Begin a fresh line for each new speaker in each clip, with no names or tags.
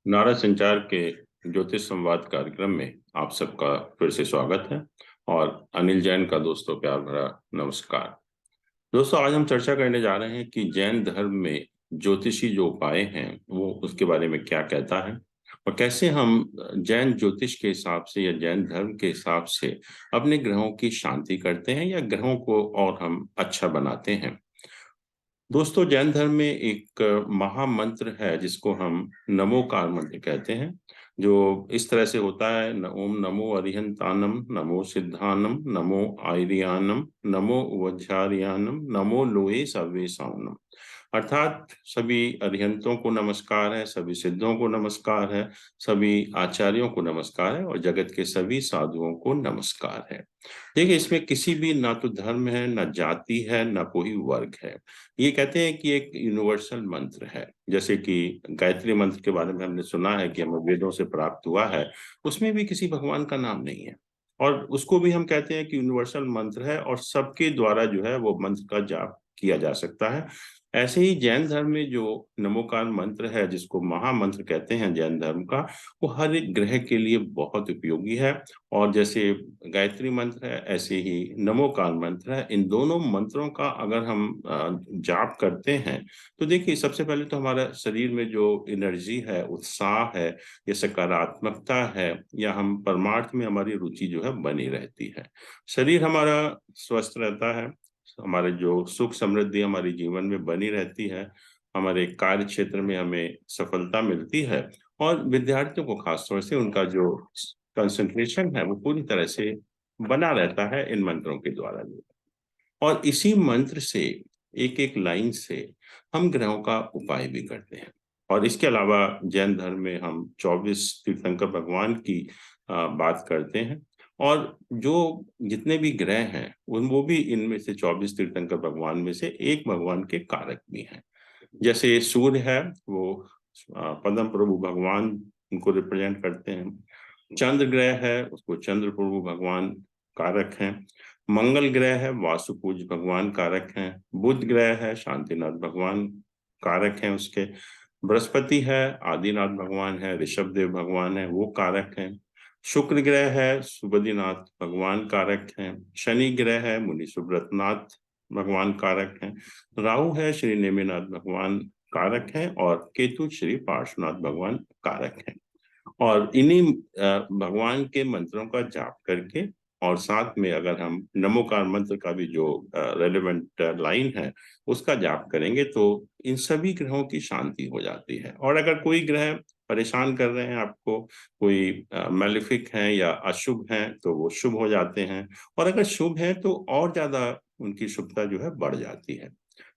नारा संचार के ज्योतिष संवाद कार्यक्रम में आप सबका फिर से स्वागत है। और अनिल जैन का दोस्तों प्यार भरा नमस्कार। दोस्तों, आज हम चर्चा करने जा रहे हैं कि जैन धर्म में ज्योतिषी जो उपाय हैं वो उसके बारे में क्या कहता है, और कैसे हम जैन ज्योतिष के हिसाब से या जैन धर्म के हिसाब से अपने ग्रहों की शांति करते हैं या ग्रहों को और हम अच्छा बनाते हैं। दोस्तों, जैन धर्म में एक महामंत्र है जिसको हम नमोकार मंत्र कहते हैं, जो इस तरह से होता है ओम नमो अरिहंतानम, नमो सिद्धानम, नमो आयरियानम, नमो वज्रारियानम, नमो लोए सव्वे साउनम। अर्थात सभी अरिहंतों को नमस्कार है, सभी सिद्धों को नमस्कार है, सभी आचार्यों को नमस्कार है और जगत के सभी साधुओं को नमस्कार है। देखिए, इसमें किसी भी ना तो धर्म है, ना जाति है, ना कोई वर्ग है। ये कहते हैं कि एक यूनिवर्सल मंत्र है। जैसे कि गायत्री मंत्र के बारे में हमने सुना है कि हमें वेदों से प्राप्त हुआ है, उसमें भी किसी भगवान का नाम नहीं है, और उसको भी हम कहते हैं कि यूनिवर्सल मंत्र है और सबके द्वारा जो है वो मंत्र का जाप किया जा सकता है। ऐसे ही जैन धर्म में जो नमोकार मंत्र है, जिसको महामंत्र कहते हैं जैन धर्म का, वो हर एक ग्रह के लिए बहुत उपयोगी है। और जैसे गायत्री मंत्र है, ऐसे ही नमोकार मंत्र है। इन दोनों मंत्रों का अगर हम जाप करते हैं तो देखिए, सबसे पहले तो हमारा शरीर में जो एनर्जी है, उत्साह है, या सकारात्मकता है, या हम परमार्थ में हमारी रुचि जो है बनी रहती है। शरीर हमारा स्वस्थ रहता है, हमारे जो सुख समृद्धि हमारे जीवन में बनी रहती है, हमारे कार्य क्षेत्र में हमें सफलता मिलती है, और विद्यार्थियों को खासतौर से उनका जो कंसंट्रेशन है वो पूरी तरह से बना रहता है इन मंत्रों के द्वारा। और इसी मंत्र से, एक एक लाइन से, हम ग्रहों का उपाय भी करते हैं। और इसके अलावा जैन धर्म में हम 24 तीर्थंकर भगवान की बात करते हैं। और जो जितने भी ग्रह हैं उन वो भी इनमें से 24 तीर्थंकर भगवान में से एक भगवान के कारक भी हैं। जैसे सूर्य है, वो पद्म प्रभु भगवान उनको रिप्रेजेंट करते हैं। चंद्र ग्रह है, उसको चंद्र प्रभु भगवान कारक हैं। मंगल ग्रह है, वासुपूज भगवान कारक हैं। बुध ग्रह है, शांतिनाथ भगवान कारक हैं उसके। बृहस्पति है, आदिनाथ भगवान है, ऋषभ देव भगवान है, वो कारक हैं। शुक्र ग्रह है, सुबुधिनाथ भगवान कारक हैं। शनि ग्रह है, मुनि सुब्रतनाथ भगवान कारक हैं। राहु है, श्री नेमिनाथ भगवान कारक हैं। और केतु श्री पार्श्वनाथ भगवान कारक हैं। और इन्हीं भगवान के मंत्रों का जाप करके, और साथ में अगर हम नमोकार मंत्र का भी जो रेलेवेंट लाइन है उसका जाप करेंगे तो इन सभी ग्रहों की शांति हो जाती है। और अगर कोई ग्रह परेशान कर रहे हैं आपको, कोई मैलिफिक हैं या अशुभ हैं, तो वो शुभ हो जाते हैं। और अगर शुभ है तो और ज्यादा उनकी शुभता जो है बढ़ जाती है।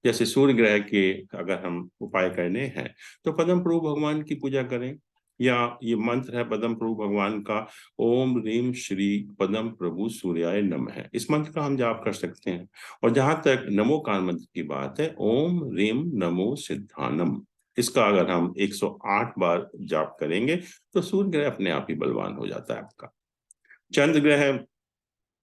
जैसे सूर्य ग्रह के अगर हम उपाय करने हैं तो पद्म प्रभु भगवान की पूजा करें, या ये मंत्र है पद्म प्रभु भगवान का, ओम रीम श्री पद्म प्रभु सूर्याय नमः। इस मंत्र का हम जाप कर सकते हैं। और जहां तक नमोकार मंत्र की बात है, ओम रीम नमो सिद्धानम, इसका अगर हम 108 बार जाप करेंगे तो सूर्य ग्रह अपने आप ही बलवान हो जाता है आपका। चंद्र ग्रह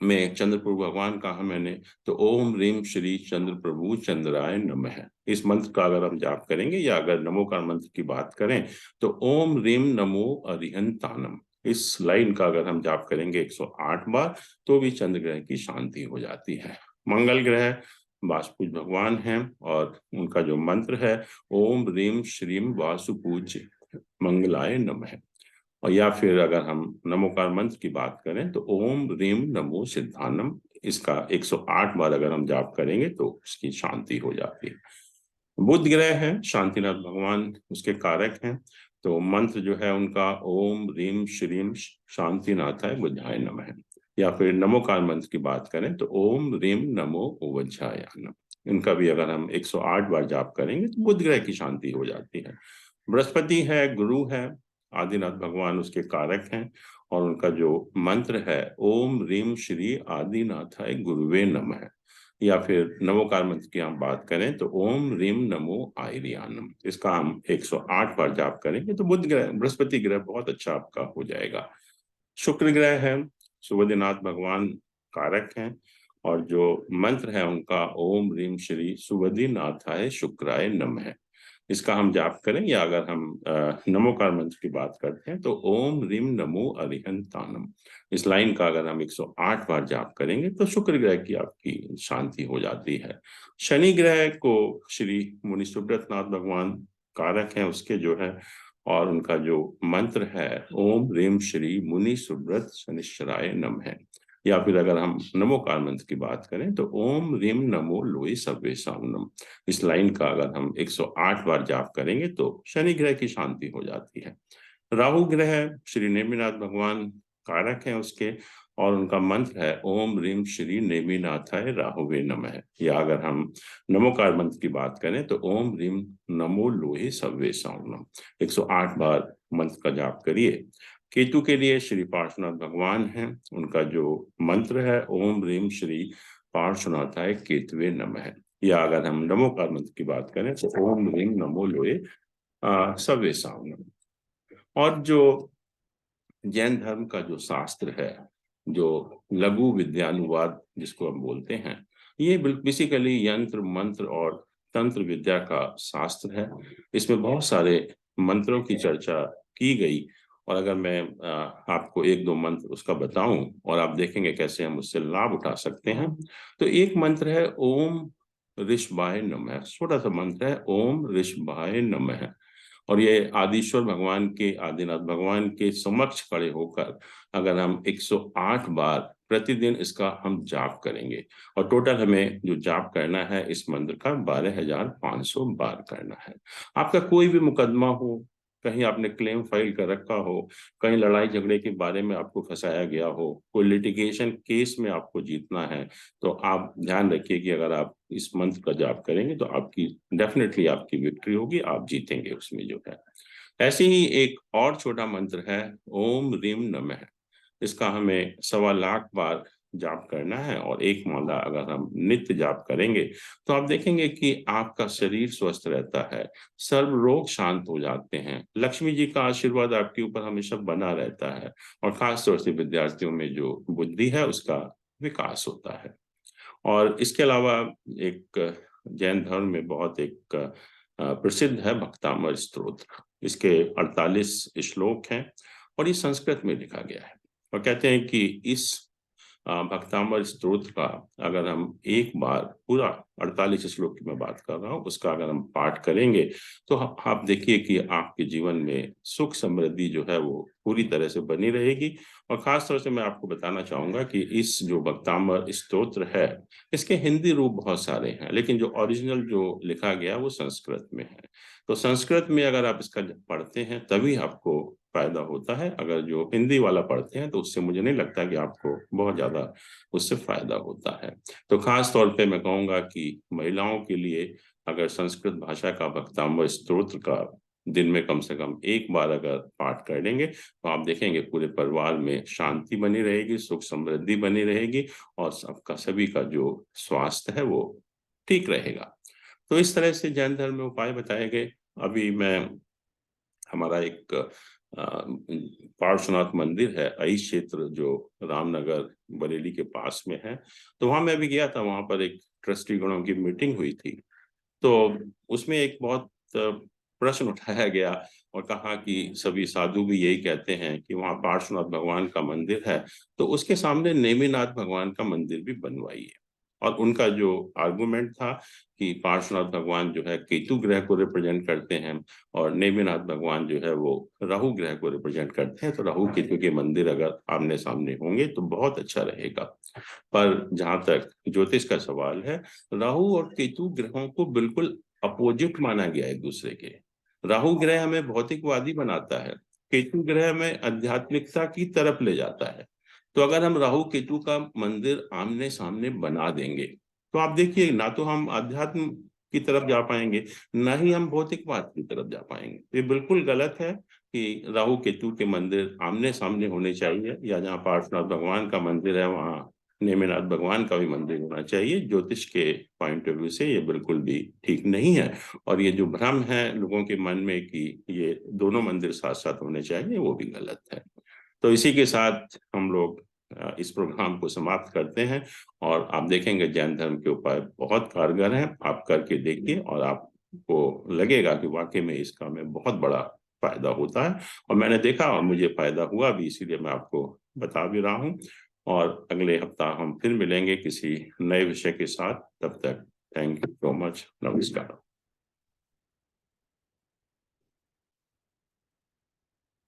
में चंद्र प्रभु भगवान कहा मैंने, तो ओम रीम श्री चंद्र प्रभु चंद्राय नमः। इस मंत्र का अगर हम जाप करेंगे, या अगर नमोकार मंत्र की बात करें तो ओम रीम नमो अरिहंतानम, इस लाइन का अगर हम जाप करेंगे 108 बार तो भी चंद्र ग्रह की शांति हो जाती है। मंगल ग्रह वासुपूज भगवान हैं, और उनका जो मंत्र है ओम रीम श्रीम वासुपूज मंगलाय नमः। और या फिर अगर हम नमोकार मंत्र की बात करें तो ओम रीम नमो सिद्धानम, इसका 108 बार अगर हम जाप करेंगे तो उसकी शांति हो जाती है। बुध ग्रह है, शांतिनाथ भगवान उसके कारक हैं। तो मंत्र जो है उनका ओम रीम श्रीम शांतिनाथाय बुधाय नमः। या फिर नमोकार मंत्र की बात करें तो ओम रीम नमो वज्राय नमः। इनका भी अगर हम 108 बार जाप करेंगे तो बुध ग्रह की शांति हो जाती है। बृहस्पति है, गुरु है, आदिनाथ भगवान उसके कारक हैं। और उनका जो मंत्र है ओम रीम श्री आदिनाथाय गुरुवे नमः। या फिर नमोकार मंत्र की हम बात करें तो ओम रीम नमो आयरियानम, इसका हम 108 बार जाप करेंगे तो बुध ग्रह, बृहस्पति ग्रह बहुत अच्छा आपका हो जाएगा। शुक्र ग्रह है, सुबुधिनाथ भगवान कारक हैं। और जो मंत्र है उनका ओम रीम श्री सुबुधिनाथाय शुक्राय नमः। इसका हम जाप करें, या अगर हम नमोकार मंत्र की बात करते हैं तो ओम रीम नमो अरिहंतानम, इस लाइन का अगर हम 108 बार जाप करेंगे तो शुक्र ग्रह की आपकी शांति हो जाती है। शनि ग्रह को श्री मुनि सुब्रत नाथ भगवान कारक हैं उसके जो है, और उनका जो मंत्र है ओम रीम श्री मुनि सुब्रत शनिश्चराय नमः। या फिर अगर हम नमोकार मंत्र की बात करें तो ओम रीम नमो लोई सर्वेशाम नम, इस लाइन का अगर हम 108 बार जाप करेंगे तो शनि ग्रह की शांति हो जाती है। राहु ग्रह श्री नेमिनाथ भगवान कारक हैं उसके, और उनका मंत्र है ओम रीम श्री नेमिनाथाय राहुवे नमः। या अगर हम नमोकार मंत्र की बात करें तो ओम रीम नमो लोहे सव्वे साउनम, 108 बार मंत्र का जाप करिए। केतु के लिए श्री पार्श्वनाथ भगवान हैं, उनका जो मंत्र है ओम रीम श्री पार्श्वनाथाय केतुवे नमः। या अगर हम नमोकार मंत्र की बात करें तो ओम रीम नमो लोहे सव्वे साउनम। और जो जैन धर्म का जो शास्त्र है, जो लघु विद्यानुवाद जिसको हम बोलते हैं, ये बेसिकली यंत्र मंत्र और तंत्र विद्या का शास्त्र है। इसमें बहुत सारे मंत्रों की चर्चा की गई, और अगर मैं आपको एक दो मंत्र उसका बताऊं और आप देखेंगे कैसे हम उससे लाभ उठा सकते हैं, तो एक मंत्र है ओम ऋषभाय नमः, छोटा सा मंत्र है ओम ऋषभाय नमः। और ये आदिश्वर भगवान के, आदिनाथ भगवान के समक्ष खड़े होकर अगर हम 108 बार प्रतिदिन इसका हम जाप करेंगे, और टोटल हमें जो जाप करना है इस मंत्र का 12,500 बार करना है। आपका कोई भी मुकदमा हो, कहीं आपने क्लेम फाइल कर रखा हो, कहीं लड़ाई झगड़े के बारे में आपको फंसाया गया हो, कोई लिटिगेशन केस में आपको जीतना है, तो आप ध्यान रखिए कि अगर आप इस मंत्र का जाप करेंगे तो आपकी डेफिनेटली आपकी विक्ट्री होगी, आप जीतेंगे उसमें जो है। ऐसे ही एक और छोटा मंत्र है ओम रीम नमः, इसका हमें 1.25 लाख बार जाप करना है, और एक माला अगर हम नित्य जाप करेंगे तो आप देखेंगे कि आपका शरीर स्वस्थ रहता है, सर्व रोग शांत हो जाते हैं, लक्ष्मी जी का आशीर्वाद आपके ऊपर हमेशा बना रहता है, और खास तौर से विद्यार्थियों में जो बुद्धि है उसका विकास होता है। और इसके अलावा एक जैन धर्म में बहुत एक प्रसिद्ध है भक्तामर स्तोत्र, इसके 48 श्लोक हैं, और ये संस्कृत में लिखा गया है। और कहते हैं कि इस भक्तामर स्तोत्र का अगर हम एक बार पूरा 48 श्लोक की मैं बात कर रहा हूँ उसका अगर हम पाठ करेंगे तो आप देखिए कि आपके जीवन में सुख समृद्धि जो है वो पूरी तरह से बनी रहेगी। और खास तौर से मैं आपको बताना चाहूंगा कि इस जो भक्तामर स्तोत्र है इसके हिंदी रूप बहुत सारे हैं, लेकिन जो ओरिजिनल जो लिखा गया वो संस्कृत में है। तो संस्कृत में अगर आप इसका पढ़ते हैं तभी आपको फायदा होता है, अगर जो हिंदी वाला पढ़ते हैं तो उससे मुझे नहीं लगता कि आपको बहुत ज्यादा उससे फायदा होता है। तो खास तौर पे मैं कहूंगा कि महिलाओं के लिए अगर संस्कृत भाषा का भक्तामर स्तोत्र का दिन में कम से कम एक बार अगर पाठ कर लेंगे तो आप देखेंगे पूरे परिवार में शांति बनी रहेगी, सुख समृद्धि बनी रहेगी, और सबका सभी का जो स्वास्थ्य है वो ठीक रहेगा। तो इस तरह से जैन धर्म में उपाय बताए गए। अभी मैं हमारा एक पार्श्वनाथ मंदिर है आई क्षेत्र जो रामनगर बरेली के पास में है, तो वहां मैं भी गया था, वहां पर एक ट्रस्टी गणों की मीटिंग हुई थी। तो उसमें एक बहुत प्रश्न उठाया गया और कहा कि सभी साधु भी यही कहते हैं कि वहां पार्श्वनाथ भगवान का मंदिर है तो उसके सामने नेमिनाथ भगवान का मंदिर भी बनवाइए। और उनका जो आर्गुमेंट था कि पार्श्वनाथ भगवान जो है केतु ग्रह को रिप्रेजेंट करते हैं, और नेमिनाथ भगवान जो है वो राहु ग्रह को रिप्रेजेंट करते हैं, तो राहु केतु के मंदिर अगर आमने सामने होंगे तो बहुत अच्छा रहेगा। पर जहां तक ज्योतिष का सवाल है, राहु और केतु ग्रहों को बिल्कुल अपोजिट माना गया एक दूसरे के। राहु ग्रह हमें भौतिकवादी बनाता है, केतु ग्रह हमें आध्यात्मिकता की तरफ ले जाता है। तो अगर हम राहु केतु का मंदिर आमने सामने बना देंगे तो आप देखिए ना तो हम अध्यात्म की तरफ जा पाएंगे, ना ही हम भौतिकवाद की तरफ जा पाएंगे। ये बिल्कुल गलत है कि राहु केतु के मंदिर आमने सामने होने चाहिए, या जहाँ पार्श्वनाथ भगवान का मंदिर है वहाँ नेमिनाथ भगवान का भी मंदिर होना चाहिए। ज्योतिष के पॉइंट ऑफ व्यू से ये बिल्कुल भी ठीक नहीं है, और ये जो भ्रम है लोगों के मन में कि ये दोनों मंदिर साथ साथ होने चाहिए, वो भी गलत है। तो इसी के साथ हम लोग इस प्रोग्राम को समाप्त करते हैं, और आप देखेंगे जैन धर्म के उपाय बहुत कारगर हैं, आप करके देखिए और आप को लगेगा कि वाकई में इसका हमें बहुत बड़ा फायदा होता है, और मैंने देखा और मुझे फायदा हुआ भी, इसीलिए मैं आपको बता भी रहा हूँ। और अगले हफ्ता हम फिर मिलेंगे किसी नए विषय के साथ। तब तक थैंक यू सो मच। नमस्कार।